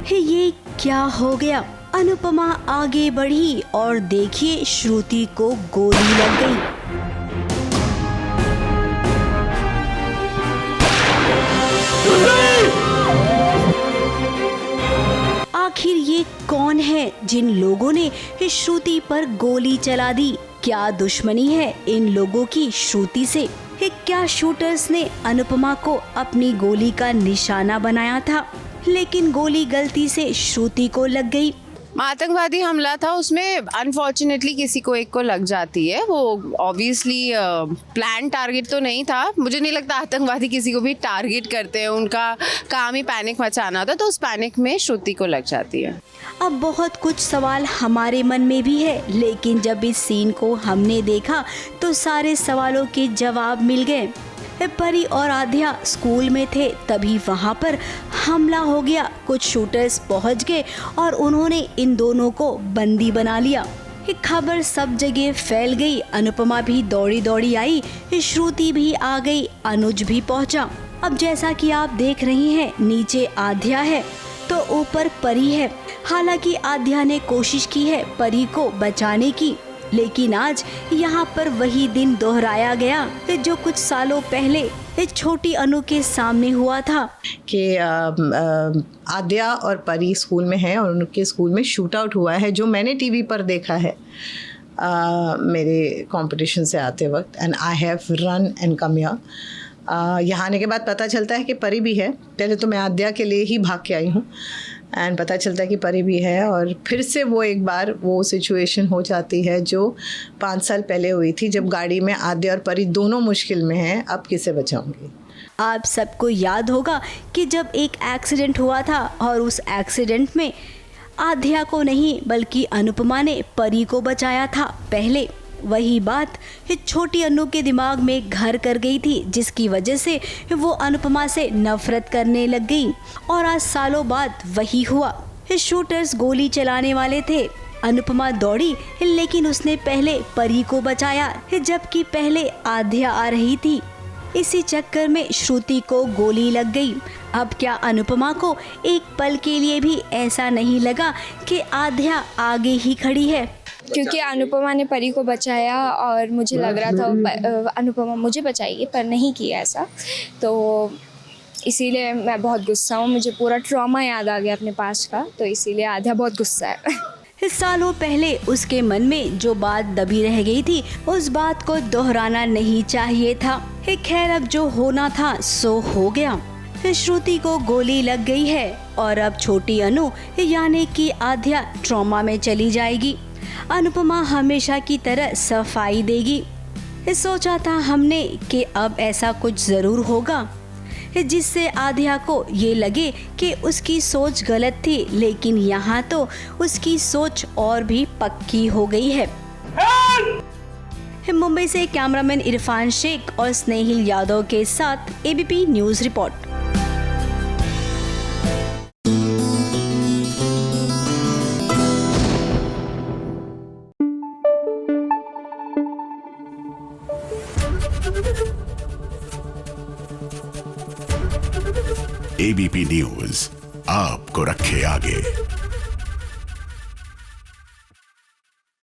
ये क्या हो गया? अनुपमा आगे बढ़ी और देखिए श्रुति को गोली लग गई। आखिर ये कौन है जिन लोगों ने श्रुति पर गोली चला दी? क्या दुश्मनी है इन लोगों की श्रुति से? क्या शूटर्स ने अनुपमा को अपनी गोली का निशाना बनाया था, लेकिन गोली गलती से श्रुति को लग गई? आतंकवादी हमला था, उसमें अनफॉर्चुनेटली किसी को एक को लग जाती है। वो ऑब्वियसली प्लान टारगेट तो नहीं था। मुझे नहीं लगता आतंकवादी किसी को भी टारगेट करते हैं, उनका काम ही पैनिक मचाना होता, तो उस पैनिक में श्रुति को लग जाती है। अब बहुत कुछ सवाल हमारे मन में भी है, लेकिन जब इस सीन को हमने देखा तो सारे सवालों के जवाब मिल गए। परी और आध्या स्कूल में थे, तभी वहाँ पर हमला हो गया। कुछ शूटर्स पहुँच गए और उन्होंने इन दोनों को बंदी बना लिया। खबर सब जगह फैल गई। अनुपमा भी दौड़ी दौड़ी आई, श्रुति भी आ गई, अनुज भी पहुँचा। अब जैसा कि आप देख रही हैं, नीचे आध्या है तो ऊपर परी है। हालांकि आध्या ने कोशिश की है परी को बचाने की, लेकिन आज यहाँ पर वही दिन दोहराया गया जो कुछ सालों पहले छोटी अनु के सामने हुआ था कि आद्या और परी स्कूल में हैं और उनके स्कूल में शूट आउट हुआ है, जो मैंने टीवी पर देखा है मेरे कंपटीशन से आते वक्त। And I have run and come here. यहाँ आने के बाद पता चलता है कि परी भी है। पहले तो मैं आद्या के लिए ही भाग के आई हूँ एंड पता चलता है कि परी भी है, और फिर से वो एक बार वो सिचुएशन हो जाती है जो 5 साल पहले हुई थी, जब गाड़ी में आद्या और परी दोनों मुश्किल में हैं। अब किसे बचाऊंगी? आप सबको याद होगा कि जब एक एक्सीडेंट हुआ था और उस एक्सीडेंट में आध्या को नहीं बल्कि अनुपमा ने परी को बचाया था पहले। वही बात छोटी अनु के दिमाग में घर कर गई थी, जिसकी वजह से वो अनुपमा से नफरत करने लग गई। और आज सालों बाद वही हुआ। शूटर्स गोली चलाने वाले थे, अनुपमा दौड़ी लेकिन उसने पहले परी को बचाया, जबकि पहले आध्या आ रही थी। इसी चक्कर में श्रुति को गोली लग गई। अब क्या अनुपमा को एक पल के लिए भी ऐसा नहीं लगा कि आध्या आगे ही खड़ी है? क्योंकि अनुपमा ने परी को बचाया और मुझे लग रहा था अनुपमा मुझे बचाएगी, पर नहीं किया ऐसा, तो इसीलिए मैं बहुत गुस्सा हूँ। मुझे पूरा ट्रॉमा याद आ गया अपने पास का, तो इसीलिए आध्या बहुत गुस्सा है। सालों पहले उसके मन में जो बात दबी रह गई थी, उस बात को दोहराना नहीं चाहिए था। खैर, अब जो होना था सो हो गया। श्रुति को गोली लग गई है और अब छोटी अनु यानी कि आध्या ट्रॉमा में चली जाएगी। अनुपमा हमेशा की तरह सफाई देगी। सोचा था हमने कि अब ऐसा कुछ ज़रूर होगा जिससे आध्या को ये लगे कि उसकी सोच गलत थी, लेकिन यहाँ तो उसकी सोच और भी पक्की हो गई है। मुंबई से कैमरामैन इरफान शेख और स्नेहिल यादव के साथ ABP news report. ABP news आपको रखे आगे।